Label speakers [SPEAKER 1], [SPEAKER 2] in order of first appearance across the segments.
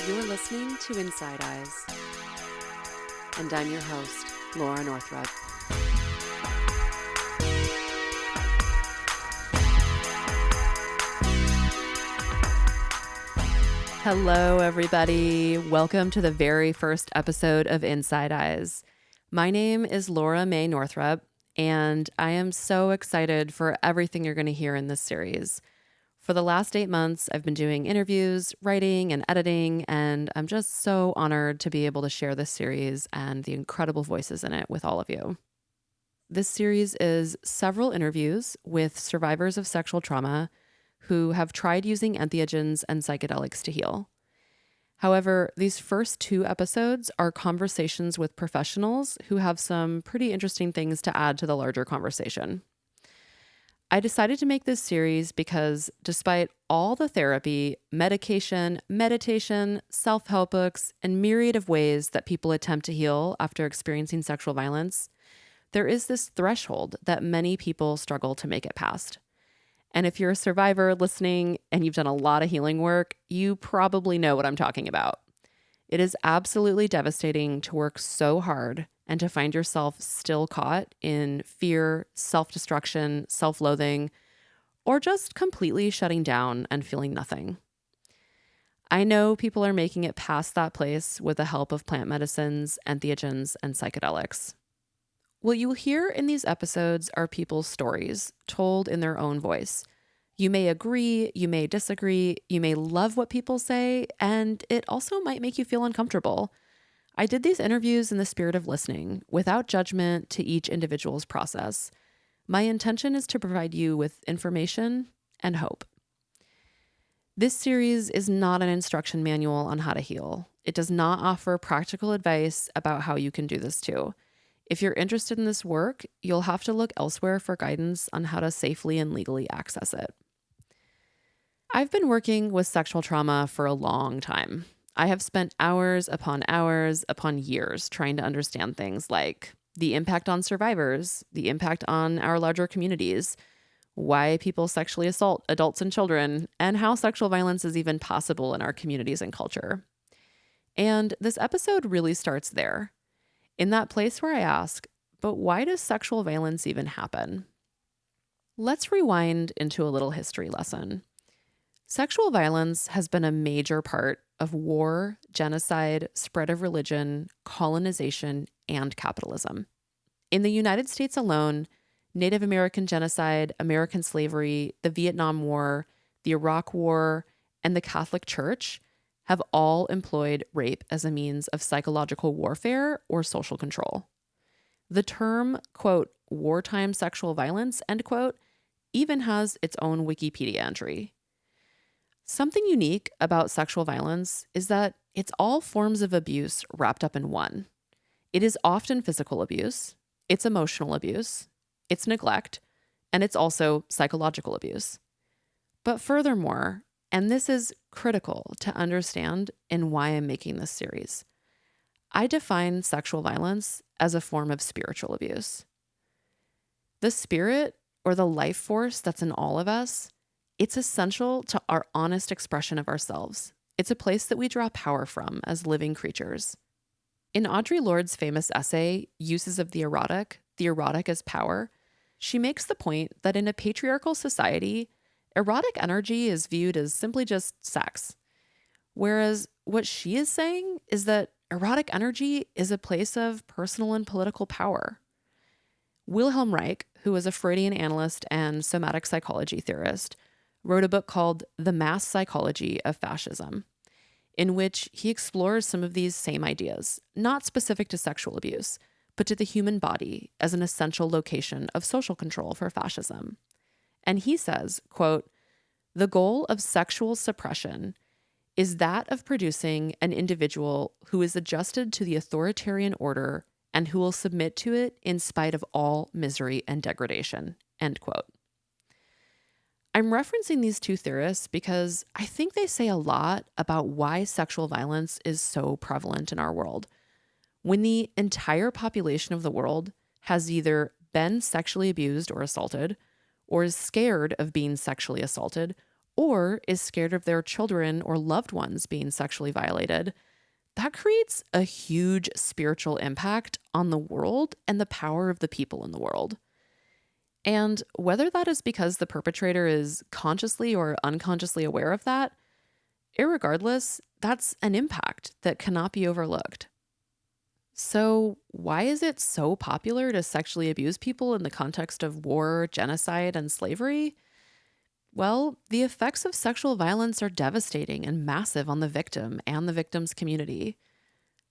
[SPEAKER 1] You're listening to Inside Eyes, and I'm your host, Laura Northrup. Hello, everybody. Welcome to the very first episode of Inside Eyes. My name is Laura May Northrup, and I am so excited for everything you're going to hear in this series. For the last 8 months, I've been doing interviews, writing, and editing, and I'm just so honored to be able to share this series and the incredible voices in it with all of you. This series is several interviews with survivors of sexual trauma who have tried using entheogens and psychedelics to heal. However, these first 2 episodes are conversations with professionals who have some pretty interesting things to add to the larger conversation. I decided to make this series because despite all the therapy, medication, meditation, self-help books, and myriad of ways that people attempt to heal after experiencing sexual violence, there is this threshold that many people struggle to make it past. And if you're a survivor listening and you've done a lot of healing work, you probably know what I'm talking about. It is absolutely devastating to work so hard and to find yourself still caught in fear, self-destruction, self-loathing, or just completely shutting down and feeling nothing. I know people are making it past that place with the help of plant medicines, entheogens, and psychedelics. What you'll hear in these episodes are people's stories told in their own voice. You may agree, you may disagree, you may love what people say, and it also might make you feel uncomfortable. I did these interviews in the spirit of listening, without judgment to each individual's process. My intention is to provide you with information and hope. This series is not an instruction manual on how to heal. It does not offer practical advice about how you can do this too. If you're interested in this work, you'll have to look elsewhere for guidance on how to safely and legally access it. I've been working with sexual trauma for a long time. I have spent hours upon years trying to understand things like the impact on survivors, the impact on our larger communities, why people sexually assault adults and children, and how sexual violence is even possible in our communities and culture. And this episode really starts there. In that place where I ask, but why does sexual violence even happen? Let's rewind into a little history lesson. Sexual violence has been a major part of war, genocide, spread of religion, colonization, and capitalism. In the United States alone, Native American genocide, American slavery, the Vietnam War, the Iraq War, and the Catholic Church have all employed rape as a means of psychological warfare or social control. The term, quote, wartime sexual violence, end quote, even has its own Wikipedia entry. Something unique about sexual violence is that it's all forms of abuse wrapped up in one. It is often physical abuse, it's emotional abuse, it's neglect, and it's also psychological abuse. But furthermore, and this is critical to understand and why I'm making this series, I define sexual violence as a form of spiritual abuse. The spirit or the life force that's in all of us, it's essential to our honest expression of ourselves. It's a place that we draw power from as living creatures. In Audre Lorde's famous essay, Uses of the Erotic as Power, she makes the point that in a patriarchal society, erotic energy is viewed as simply just sex. Whereas what she is saying is that erotic energy is a place of personal and political power. Wilhelm Reich, who was a Freudian analyst and somatic psychology theorist, wrote a book called The Mass Psychology of Fascism, in which he explores some of these same ideas, not specific to sexual abuse, but to the human body as an essential location of social control for fascism. And he says, quote, the goal of sexual suppression is that of producing an individual who is adjusted to the authoritarian order and who will submit to it in spite of all misery and degradation, end quote. I'm referencing these 2 theorists because I think they say a lot about why sexual violence is so prevalent in our world. When the entire population of the world has either been sexually abused or assaulted, or is scared of being sexually assaulted, or is scared of their children or loved ones being sexually violated, that creates a huge spiritual impact on the world and the power of the people in the world. And whether that is because the perpetrator is consciously or unconsciously aware of that, irregardless, that's an impact that cannot be overlooked. So, why is it so popular to sexually abuse people in the context of war, genocide, and slavery? Well, the effects of sexual violence are devastating and massive on the victim and the victim's community.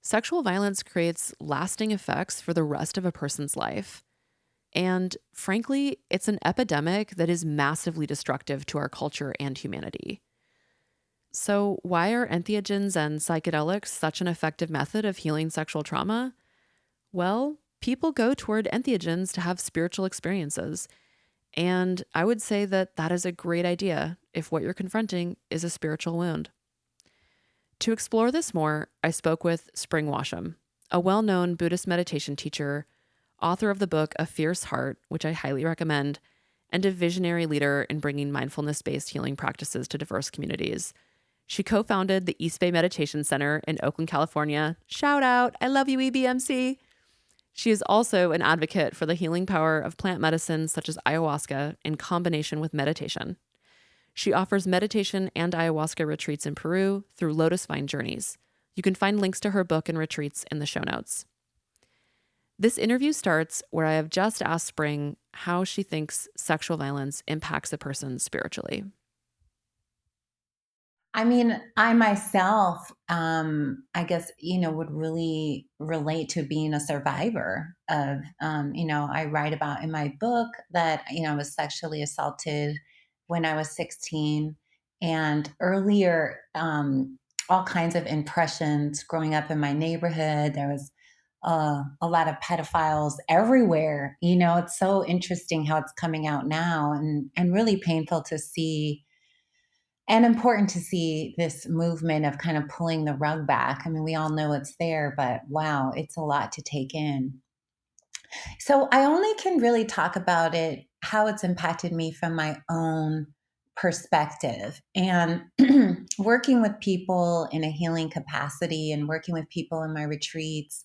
[SPEAKER 1] Sexual violence creates lasting effects for the rest of a person's life. And frankly, it's an epidemic that is massively destructive to our culture and humanity. So, why are entheogens and psychedelics such an effective method of healing sexual trauma? Well, people go toward entheogens to have spiritual experiences. And I would say that that is a great idea if what you're confronting is a spiritual wound. To explore this more, I spoke with Spring Washam, a well-known Buddhist meditation teacher, author of the book A Fierce Heart, which I highly recommend, and a visionary leader in bringing mindfulness-based healing practices to diverse communities. She co-founded the East Bay Meditation Center in Oakland, California. Shout out, I love you, EBMC. She is also an advocate for the healing power of plant medicines such as ayahuasca in combination with meditation. She offers meditation and ayahuasca retreats in Peru through Lotus Vine Journeys. You can find links to her book and retreats in the show notes. This interview starts where I have just asked Spring how she thinks sexual violence impacts a person spiritually.
[SPEAKER 2] I mean, I myself, I guess, would really relate to being a survivor of, I write about in my book that, I was sexually assaulted when I was 16. And earlier, all kinds of impressions growing up in my neighborhood. There was a lot of pedophiles everywhere. It's so interesting how it's coming out now, and really painful to see and important to see this movement of kind of pulling the rug back. I mean, we all know it's there, but wow, it's a lot to take in. So I only can really talk about it, how it's impacted me from my own perspective. And working with people in a healing capacity and working with people in my retreats,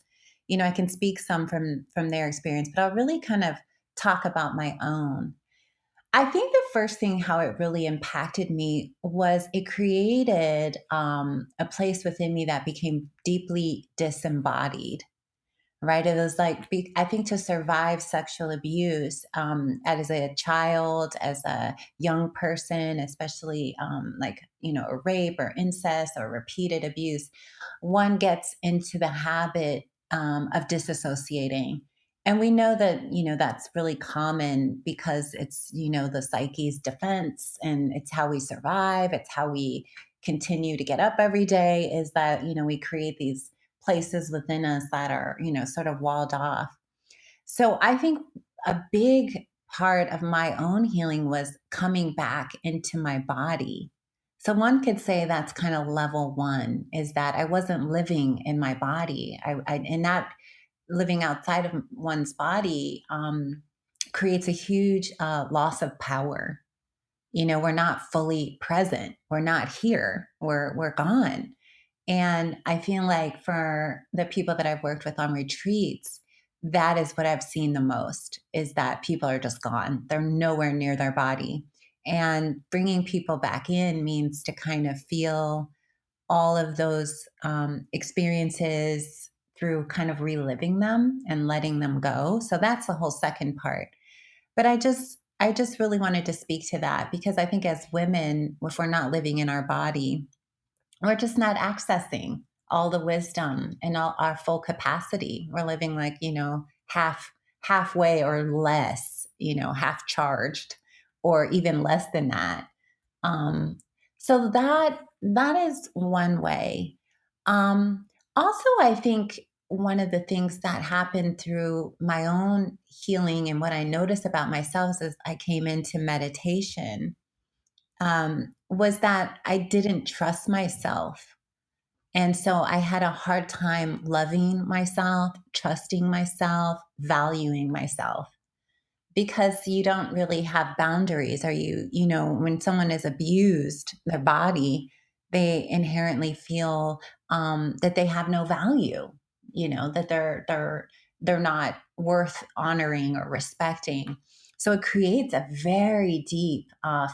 [SPEAKER 2] I can speak some from their experience, but I'll really kind of talk about my own. I think the first thing how it really impacted me was it created a place within me that became deeply disembodied. Right? It was like I think to survive sexual abuse as a child, as a young person, especially like a rape or incest or repeated abuse, one gets into the habit of disassociating. And we know that, that's really common because it's, the psyche's defense and it's how we survive. It's how we continue to get up every day is that, we create these places within us that are, sort of walled off. So I think a big part of my own healing was coming back into my body. So one could say that's kind of level one is that I wasn't living in my body. And that living outside of one's body creates a huge loss of power. We're not fully present. We're not here. We're gone. And I feel like for the people that I've worked with on retreats, that is what I've seen the most is that people are just gone. They're nowhere near their body. And bringing people back in means to kind of feel all of those experiences through kind of reliving them and letting them go. So that's the whole second part. But I just really wanted to speak to that because I think as women, if we're not living in our body, we're just not accessing all the wisdom and all our full capacity. We're living like, halfway or less, half charged or even less than that. Um, so that is one way. Also, I think one of the things that happened through my own healing and what I noticed about myself as I came into meditation was that I didn't trust myself. And so I had a hard time loving myself, trusting myself, valuing myself because you don't really have boundaries. Or when someone is abused their body, they inherently feel that they have no value, that they're not worth honoring or respecting. So it creates a very deep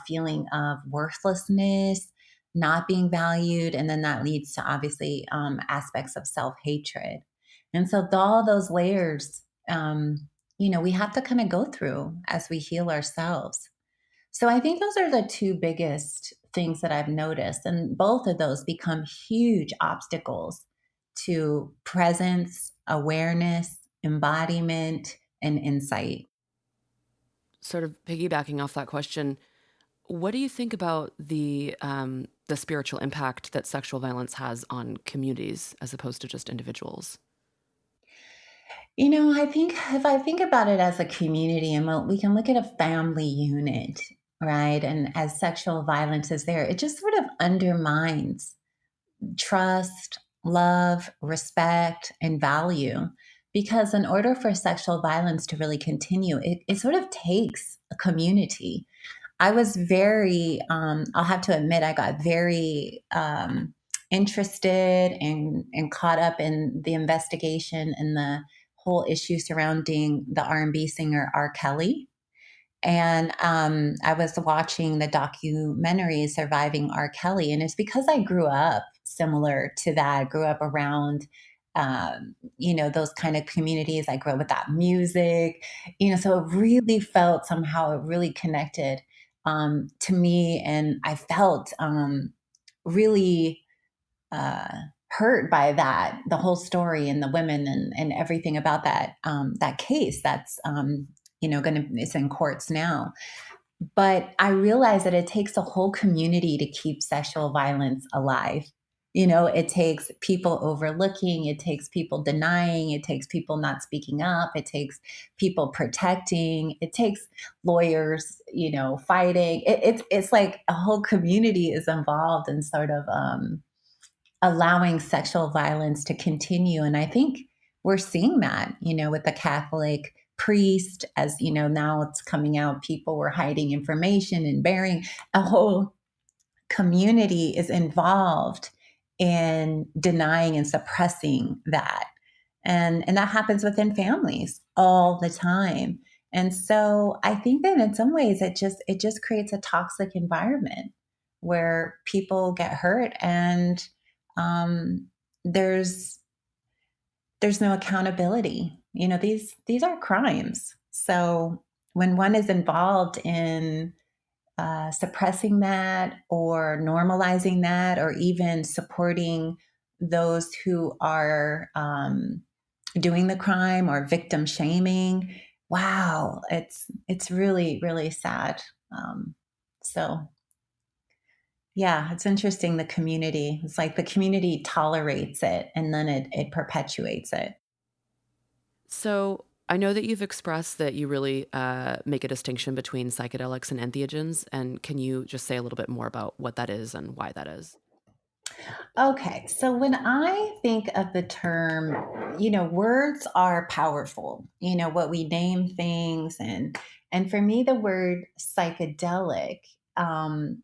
[SPEAKER 2] feeling of worthlessness, not being valued, and then that leads to obviously aspects of self-hatred. And so all those layers, we have to kind of go through as we heal ourselves. So I think those are the two biggest things that I've noticed. And both of those become huge obstacles to presence, awareness, embodiment, and insight.
[SPEAKER 1] Sort of piggybacking off that question, what do you think about the spiritual impact that sexual violence has on communities as opposed to just individuals?
[SPEAKER 2] I think if I think about it as a community, and we can look at a family unit, right? And as sexual violence is there, it just sort of undermines trust, love, respect, and value. Because in order for sexual violence to really continue, it sort of takes a community. I was I'll have to admit, I got very interested and caught up in the investigation and the whole issue surrounding the R&B singer R. Kelly. And I was watching the documentary Surviving R. Kelly. And it's because I grew up similar to that. I grew up around, those kind of communities. I grew up with that music, so it really felt somehow, it really connected to me. And I felt really uh, hurt by that, the whole story and the women and everything about that case that's, it's in courts now. But I realize that it takes a whole community to keep sexual violence alive. It takes people overlooking, it takes people denying, it takes people not speaking up, it takes people protecting, it takes lawyers, fighting. It's like a whole community is involved in sort of allowing sexual violence to continue. And I think we're seeing that, with the Catholic priest, as now it's coming out, people were hiding information and bearing. A whole community is involved in denying and suppressing that. And that happens within families all the time. And so I think that in some ways it just creates a toxic environment where people get hurt, and um, there's there's no accountability. These are crimes. So when one is involved in suppressing that or normalizing that, or even supporting those who are doing the crime or victim shaming, wow, it's really really sad. Um, so yeah, it's interesting. The community, it's like the community tolerates it, and then it perpetuates it.
[SPEAKER 1] So I know that you've expressed that you really make a distinction between psychedelics and entheogens. And can you just say a little bit more about what that is and why that is?
[SPEAKER 2] Okay, so when I think of the term, words are powerful. What we name things, and for me, the word psychedelic, um,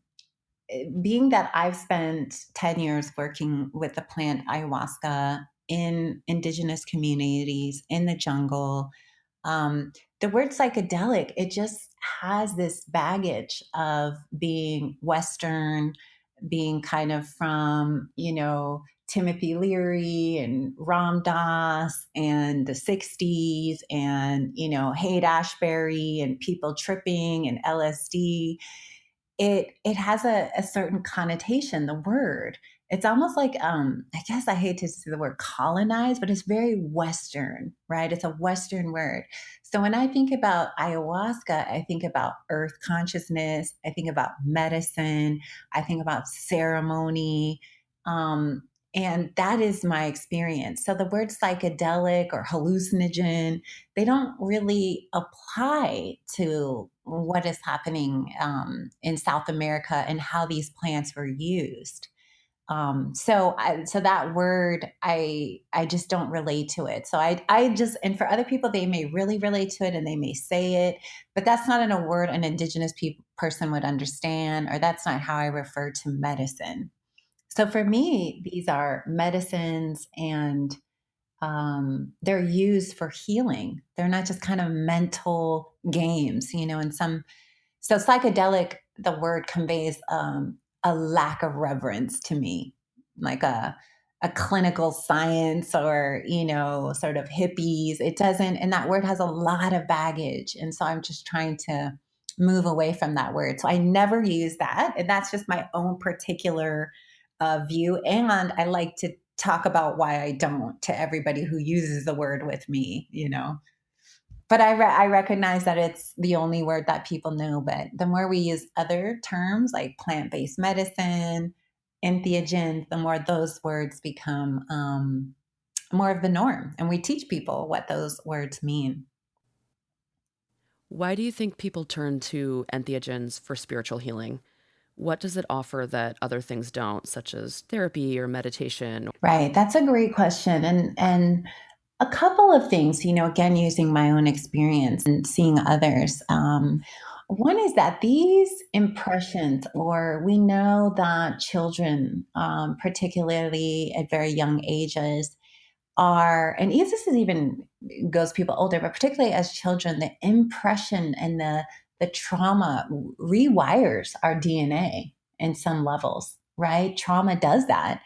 [SPEAKER 2] being that I've spent 10 years working with the plant ayahuasca in indigenous communities in the jungle, um, the word psychedelic, it just has this baggage of being Western, being kind of from, Timothy Leary and Ram Dass and the 60s, and, Haight Ashbury and people tripping and LSD. It has a certain connotation, the word. It's almost like, I guess I hate to say the word colonized, but it's very Western, right? It's a Western word. So when I think about ayahuasca, I think about earth consciousness, I think about medicine, I think about ceremony. Um, and that is my experience. So the word psychedelic or hallucinogen, they don't really apply to what is happening in South America and how these plants were used. So that word, I just don't relate to it. So I just, and for other people, they may really relate to it and they may say it, but that's not in a word an indigenous person would understand, or that's not how I refer to medicine. So for me, these are medicines, and they're used for healing. They're not just kind of mental games, and so psychedelic, the word conveys a lack of reverence to me, like a clinical science, or sort of hippies. It doesn't, and that word has a lot of baggage, and so I'm just trying to move away from that word. So I never use that, and that's just my own particular view. And I like to talk about why I don't to everybody who uses the word with me. But I recognize that it's the only word that people know. But the more we use other terms like plant based medicine, entheogens, the more those words become more of the norm. And we teach people what those words mean.
[SPEAKER 1] Why do you think people turn to entheogens for spiritual healing? What does it offer that other things don't, such as therapy or meditation?
[SPEAKER 2] Right. That's a great question. And a couple of things, again, using my own experience and seeing others. One is that these impressions, or we know that children, particularly at very young ages, and this is even goes people older, but particularly as children, the impression and the trauma rewires our DNA in some levels, right? Trauma does that.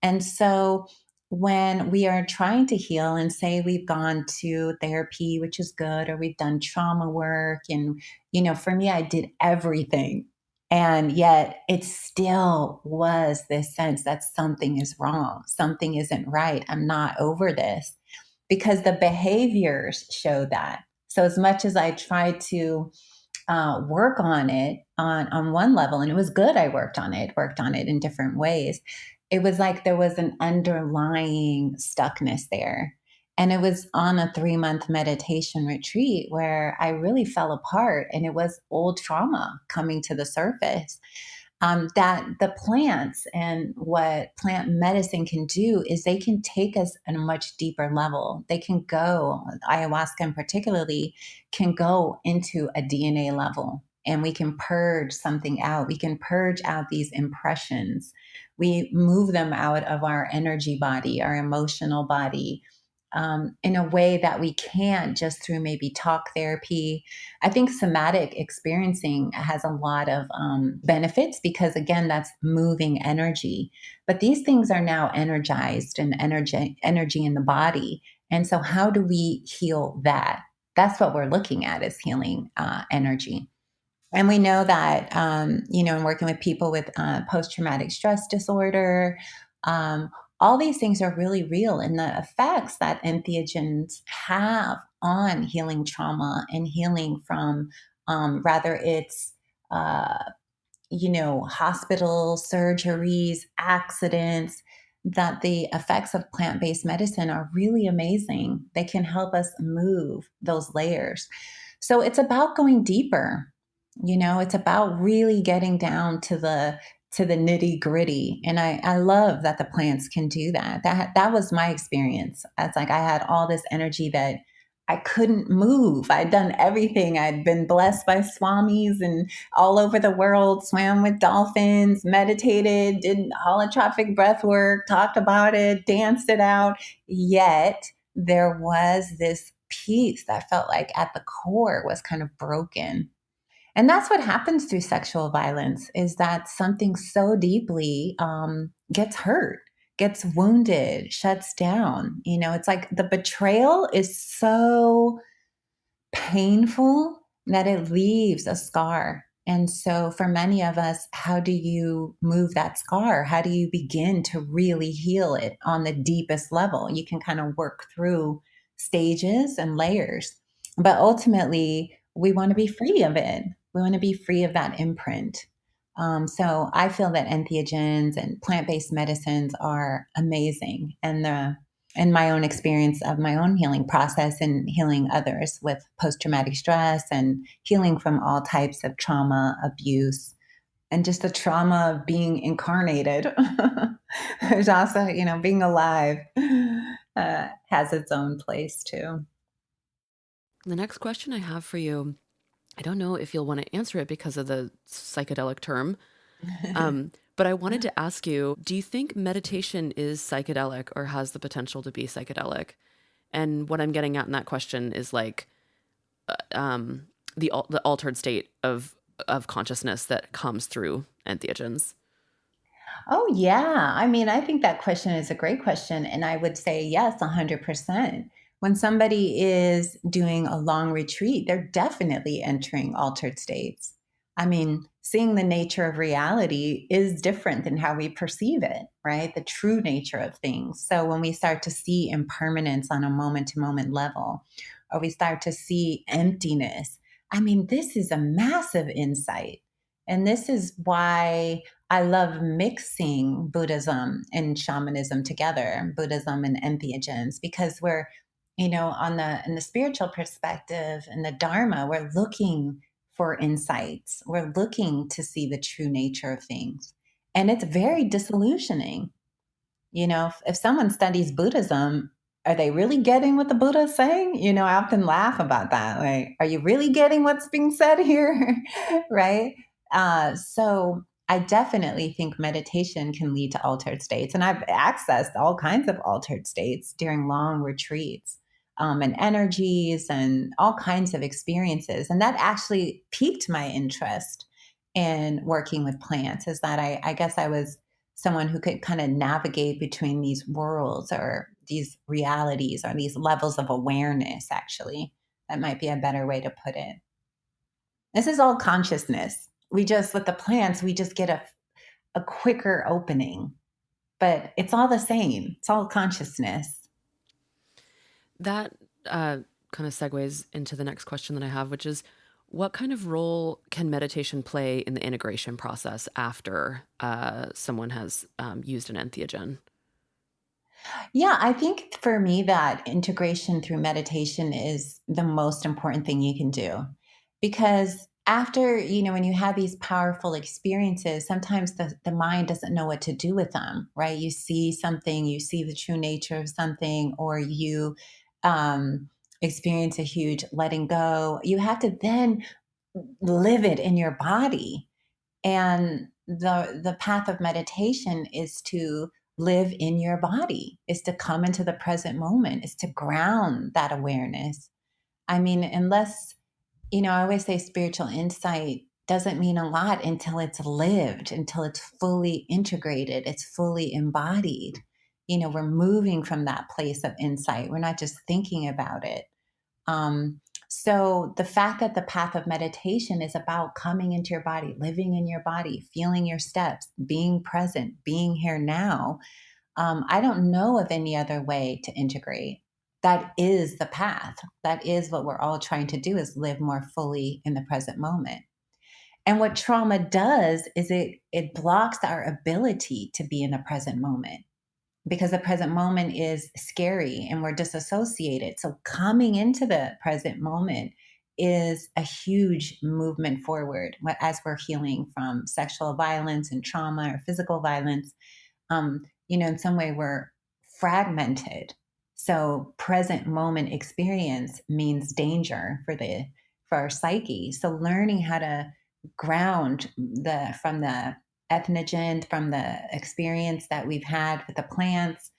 [SPEAKER 2] And so when we are trying to heal, and say we've gone to therapy, which is good, or we've done trauma work, and, for me, I did everything. And yet it still was this sense that something is wrong, something isn't right. I'm not over this, because the behaviors show that. So as much as I tried to work on it on one level, and it was good. I worked on it in different ways. It was like there was an underlying stuckness there. And it was on a 3-month meditation retreat where I really fell apart, and it was old trauma coming to the surface. That the plants and what plant medicine can do is they can take us at a much deeper level. They can go, ayahuasca in particularly, can go into a DNA level, and we can purge something out. We can purge out these impressions. We move them out of our energy body, our emotional body, in a way that we can't just through maybe talk therapy. I think somatic experiencing has a lot of benefits, because, again, that's moving energy. But these things are now energized, and energy in the body. And so, how do we heal that? That's what we're looking at, is healing energy. And we know that, in working with people with post traumatic stress disorder, um, all these things are really real. And the effects that entheogens have on healing trauma and healing from, rather it's, uh, hospital surgeries, accidents, that the effects of plant based medicine are really amazing. They can help us move those layers. So it's about going deeper. It's about really getting down to the nitty gritty. And I love that the plants can do that. That was my experience. It's like I had all this energy that I couldn't move. I'd done everything. I'd been blessed by swamis and all over the world, swam with dolphins, meditated, did holotropic breath work, talked about it, danced it out. Yet there was this piece that felt like at the core was kind of broken. And that's what happens through sexual violence, is that something so deeply gets hurt, gets wounded, shuts down. It's like the betrayal is so painful that it leaves a scar. And so, for many of us, how do you move that scar? How do you begin to really heal it on the deepest level? You can kind of work through stages and layers, but ultimately, we want to be free of it. We want to be free of that imprint. So, I feel that entheogens and plant based medicines are amazing. And in my own experience of my own healing process and healing others with post traumatic stress and healing from all types of trauma, abuse. and just the trauma of being incarnated. There's also, being alive has its own place too.
[SPEAKER 1] The next question I have for you, I don't know if you'll want to answer it because of the psychedelic term, but I wanted to ask you, do you think meditation is psychedelic or has the potential to be psychedelic? And what I'm getting at in that question is like the altered state of consciousness that comes through entheogens.
[SPEAKER 2] Oh, yeah. I mean, I think that question is a great question. And I would say yes, 100%. When somebody is doing a long retreat, they're definitely entering altered states. I mean, seeing the nature of reality is different than how we perceive it, right? The true nature of things. So when we start to see impermanence on a moment to moment level, or we start to see emptiness, I mean, this is a massive insight. And this is why I love mixing Buddhism and shamanism together, Buddhism and entheogens, because we're, on the in the spiritual perspective and the Dharma, we're looking for insights. We're looking to see the true nature of things. And it's very disillusioning. If someone studies Buddhism, are they really getting what the Buddha is saying? I often laugh about that. Like, are you really getting what's being said here? Right? So I definitely think meditation can lead to altered states. And I've accessed all kinds of altered states during long retreats, and energies and all kinds of experiences. And that actually piqued my interest in working with plants, is that I guess I was someone who could kind of navigate between these worlds or these realities or these levels of awareness, actually. That might be a better way to put it. This is all consciousness. With the plants, we just get a quicker opening, but it's all the same. It's all consciousness.
[SPEAKER 1] That kind of segues into the next question that I have, which is what kind of role can meditation play in the integration process after someone has used an entheogen?
[SPEAKER 2] Yeah, I think for me that integration through meditation is the most important thing you can do. Because after, when you have these powerful experiences, sometimes the mind doesn't know what to do with them, right? You see something, you see the true nature of something, or you um, experience a huge letting go. You have to then live it in your body. And the path of meditation is to live in your body, is to come into the present moment, is to ground that awareness. I mean, unless, I always say spiritual insight doesn't mean a lot until it's lived, until it's fully integrated, it's fully embodied. We're moving from that place of insight. We're not just thinking about it. Um, so the fact that the path of meditation is about coming into your body, living in your body, feeling your steps, being present, being here now, I don't know of any other way to integrate. That is the path. That is what we're all trying to do, is live more fully in the present moment. And what trauma does is it blocks our ability to be in the present moment, because the present moment is scary and we're disassociated. So coming into the present moment is a huge movement forward as we're healing from sexual violence and trauma or physical violence. In some way we're fragmented. So present moment experience means danger for our psyche. So learning how to ground from the ethnogen, from the experience that we've had with the plants,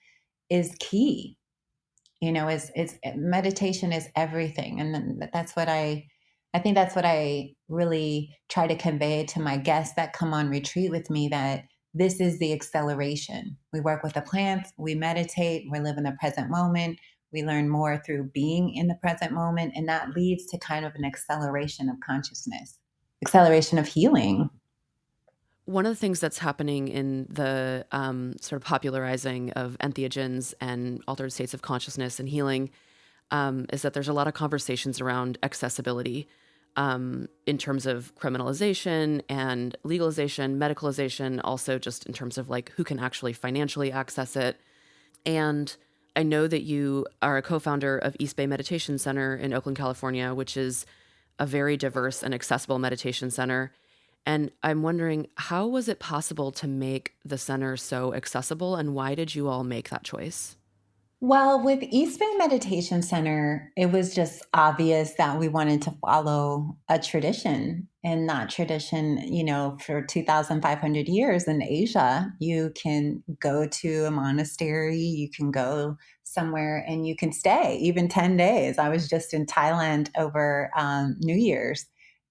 [SPEAKER 2] is key. Is meditation is everything. And then I think that's what I really try to convey to my guests that come on retreat with me, that this is the acceleration. We work with the plants, we meditate, we live in the present moment, we learn more through being in the present moment, and that leads to kind of an acceleration of consciousness, acceleration of healing.
[SPEAKER 1] One of the things that's happening in the sort of popularizing of entheogens and altered states of consciousness and healing is that there's a lot of conversations around accessibility in terms of criminalization and legalization, medicalization, also just in terms of like who can actually financially access it. And I know that you are a co-founder of East Bay Meditation Center in Oakland, California, which is a very diverse and accessible meditation center. And I'm wondering, how was it possible to make the center so accessible, and why did you all make that choice?
[SPEAKER 2] Well, with East Bay Meditation Center, it was just obvious that we wanted to follow a tradition. And that tradition, for 2,500 years in Asia, you can go to a monastery, you can go somewhere and you can stay even 10 days. I was just in Thailand over New Year's,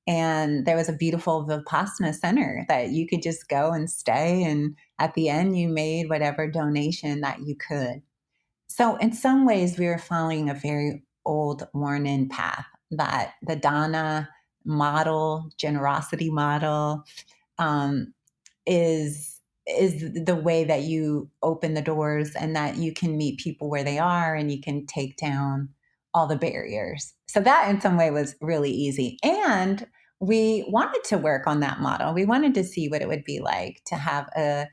[SPEAKER 2] and there was a beautiful Vipassana center that you could just go and stay. And at the end, you made whatever donation that you could. So, in some ways, we were following a very old, worn in path that the Dana model, generosity model, um, is the way that you open the doors and that you can meet people where they are and you can take down all the barriers. So that in some way was really easy. And we wanted to work on that model. We wanted to see what it would be like to have a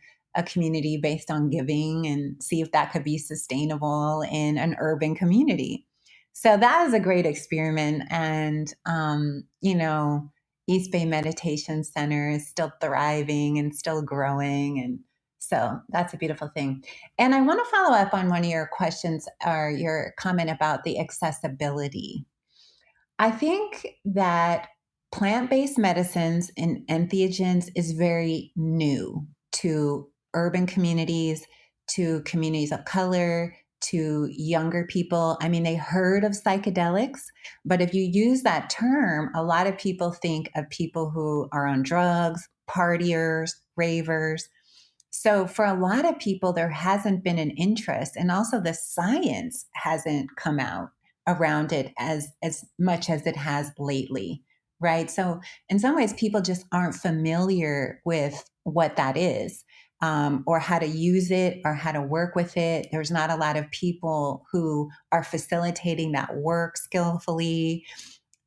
[SPEAKER 2] community based on giving and see if that could be sustainable in an urban community. So that is a great experiment. And, East Bay Meditation Center is still thriving and still growing. And so that's a beautiful thing. And I want to follow up on one of your questions or your comment about the accessibility. I think that plant based medicines and entheogens is very new to urban communities, to communities of color, to younger people. I mean, they heard of psychedelics, but if you use that term, a lot of people think of people who are on drugs, partiers, ravers. So, for a lot of people, there hasn't been an interest, and also the science hasn't come out around it as much as it has lately, right? So, in some ways, people just aren't familiar with what that is, or how to use it, or how to work with it. There's not a lot of people who are facilitating that work skillfully.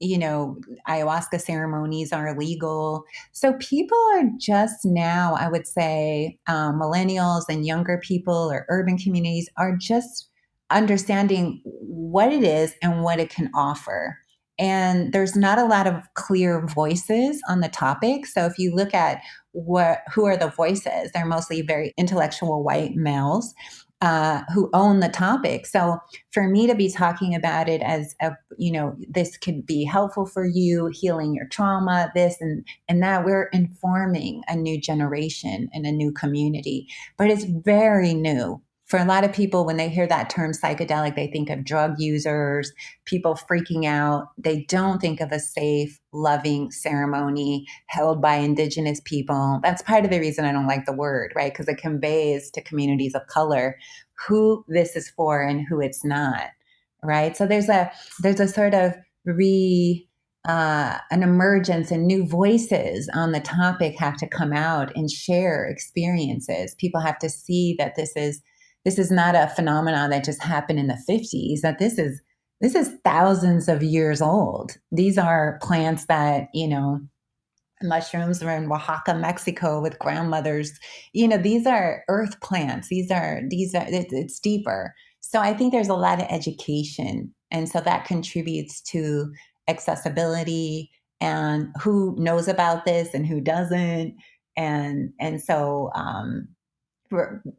[SPEAKER 2] you know, Ayahuasca ceremonies are illegal. So people are just now, I would say, millennials and younger people or urban communities are just understanding what it is and what it can offer. And there's not a lot of clear voices on the topic. So if you look at who are the voices, they're mostly very intellectual white males who own the topic. So for me to be talking about it as this could be helpful for you, healing your trauma, this and that, we're informing a new generation and a new community. But it's very new. For a lot of people, when they hear that term psychedelic, they think of drug users, people freaking out. They don't think of a safe, loving ceremony held by indigenous people. That's part of the reason I don't like the word, right? Because it conveys to communities of color who this is for and who it's not, right? So there's a sort of an emergence and new voices on the topic have to come out and share experiences. People have to see that this is not a phenomenon that just happened in the 50s, that this is thousands of years old. These are plants that, mushrooms were in Oaxaca, Mexico with grandmothers. These are earth plants. It's deeper. So I think there's a lot of education. And so that contributes to accessibility and who knows about this and who doesn't. And so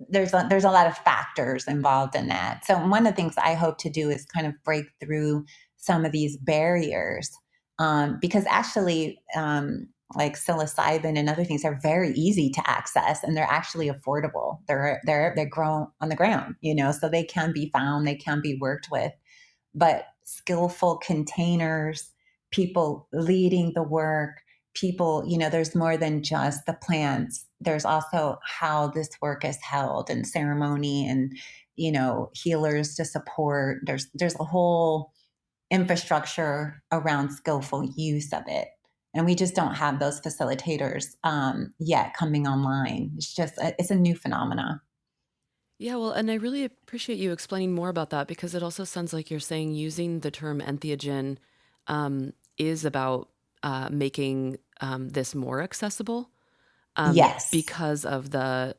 [SPEAKER 2] there's a lot of factors involved in that. So one of the things I hope to do is kind of break through some of these barriers, because actually, like psilocybin and other things are very easy to access and they're actually affordable. They grow on the ground, so they can be found, they can be worked with, but skillful containers, people leading the work, people, there's more than just the plants. There's also how this work is held and ceremony and, healers to support. There's a whole infrastructure around skillful use of it. And we just don't have those facilitators yet coming online. It's a new phenomena.
[SPEAKER 1] Yeah, well, and I really appreciate you explaining more about that because it also sounds like you're saying using the term entheogen is about making this more accessible
[SPEAKER 2] Yes.
[SPEAKER 1] because of the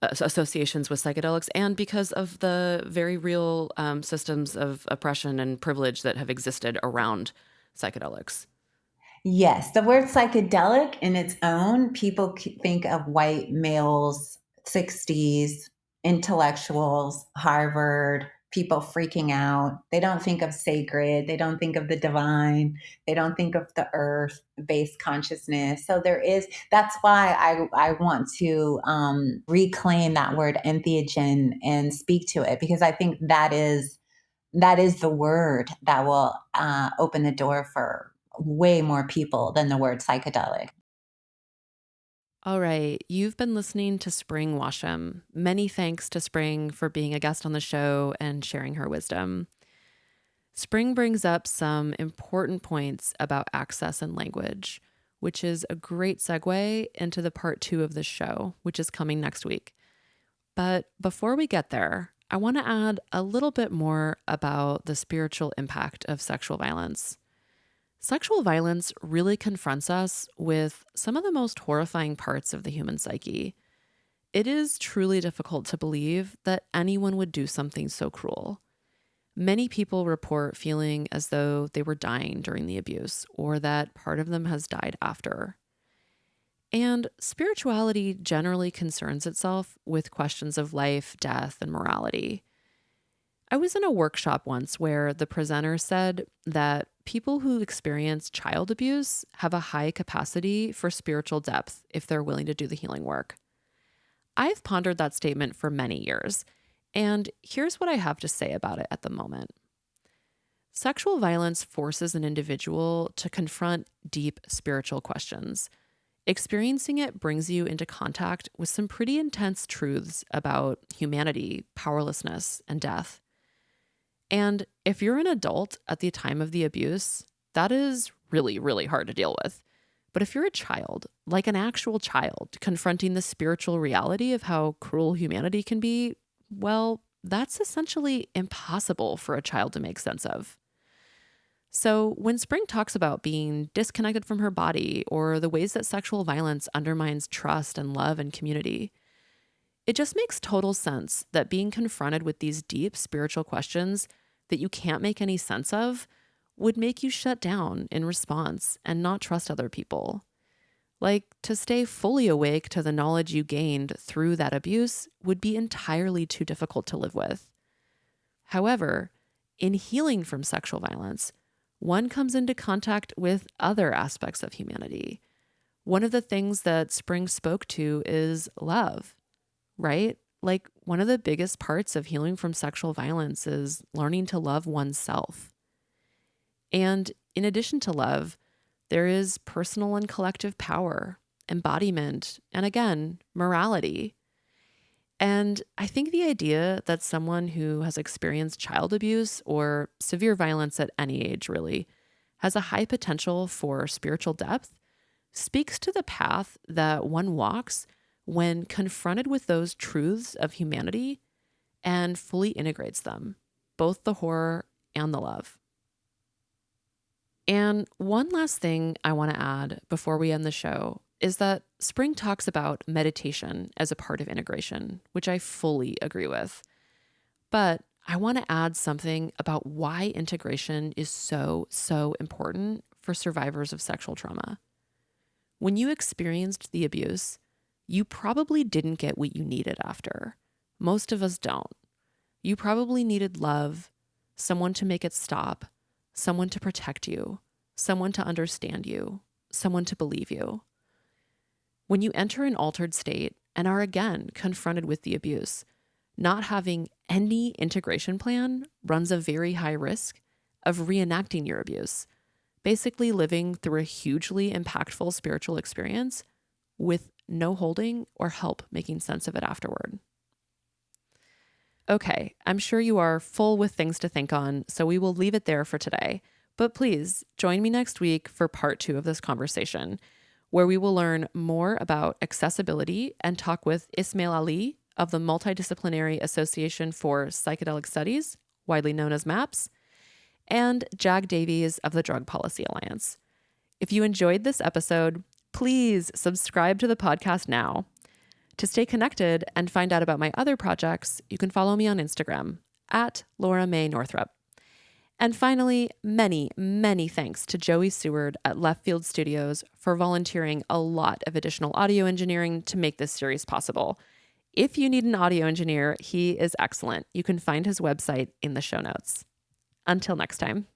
[SPEAKER 1] associations with psychedelics and because of the very real systems of oppression and privilege that have existed around psychedelics.
[SPEAKER 2] Yes, the word psychedelic in its own, people think of white males, 60s, intellectuals, Harvard, people freaking out. They don't think of sacred, they don't think of the divine, they don't think of the earth based consciousness. So that's why I want to reclaim that word entheogen and speak to it, because I think that is the word that will open the door for way more people than the word psychedelic.
[SPEAKER 1] All right, you've been listening to Spring Washam. Many thanks to Spring for being a guest on the show and sharing her wisdom. Spring brings up some important points about access and language, which is a great segue into the part 2 of this show, which is coming next week. But before we get there, I want to add a little bit more about the spiritual impact of sexual violence. Sexual violence really confronts us with some of the most horrifying parts of the human psyche. It is truly difficult to believe that anyone would do something so cruel. Many people report feeling as though they were dying during the abuse or that part of them has died after. And spirituality generally concerns itself with questions of life, death, and morality. I was in a workshop once where the presenter said that people who experience child abuse have a high capacity for spiritual depth if they're willing to do the healing work. I've pondered that statement for many years, and here's what I have to say about it at the moment. Sexual violence forces an individual to confront deep spiritual questions. Experiencing it brings you into contact with some pretty intense truths about humanity, powerlessness, and death. And if you're an adult at the time of the abuse, that is really, really hard to deal with. But if you're a child, like an actual child, confronting the spiritual reality of how cruel humanity can be, well, that's essentially impossible for a child to make sense of. So when Spring talks about being disconnected from her body or the ways that sexual violence undermines trust and love and community, it just makes total sense that being confronted with these deep spiritual questions that you can't make any sense of would make you shut down in response and not trust other people. Like, to stay fully awake to the knowledge you gained through that abuse would be entirely too difficult to live with. However, in healing from sexual violence, one comes into contact with other aspects of humanity. One of the things that Spring spoke to is love, right? Like, one of the biggest parts of healing from sexual violence is learning to love oneself. And in addition to love, there is personal and collective power, embodiment, and again, morality. And I think the idea that someone who has experienced child abuse or severe violence at any age really has a high potential for spiritual depth speaks to the path that one walks when confronted with those truths of humanity and fully integrates them, both the horror and the love. And one last thing I want to add before we end the show is that Spring talks about meditation as a part of integration, which I fully agree with. But I want to add something about why integration is so, so important for survivors of sexual trauma. When you experienced the abuse, you probably didn't get what you needed after. Most of us don't. You probably needed love, someone to make it stop, someone to protect you, someone to understand you, someone to believe you. When you enter an altered state and are again confronted with the abuse, not having any integration plan runs a very high risk of reenacting your abuse, basically living through a hugely impactful spiritual experience with no holding or help making sense of it afterward. Okay, I'm sure you are full with things to think on, so we will leave it there for today. But please join me next week for part 2 of this conversation, where we will learn more about accessibility and talk with Ismail Ali of the Multidisciplinary Association for Psychedelic Studies, widely known as MAPS, and Jag Davies of the Drug Policy Alliance. If you enjoyed this episode, please subscribe to the podcast now. To stay connected and find out about my other projects, you can follow me on Instagram at Laura May Northrup. And finally, many, many thanks to Joey Seward at Left Field Studios for volunteering a lot of additional audio engineering to make this series possible. If you need an audio engineer, he is excellent. You can find his website in the show notes. Until next time.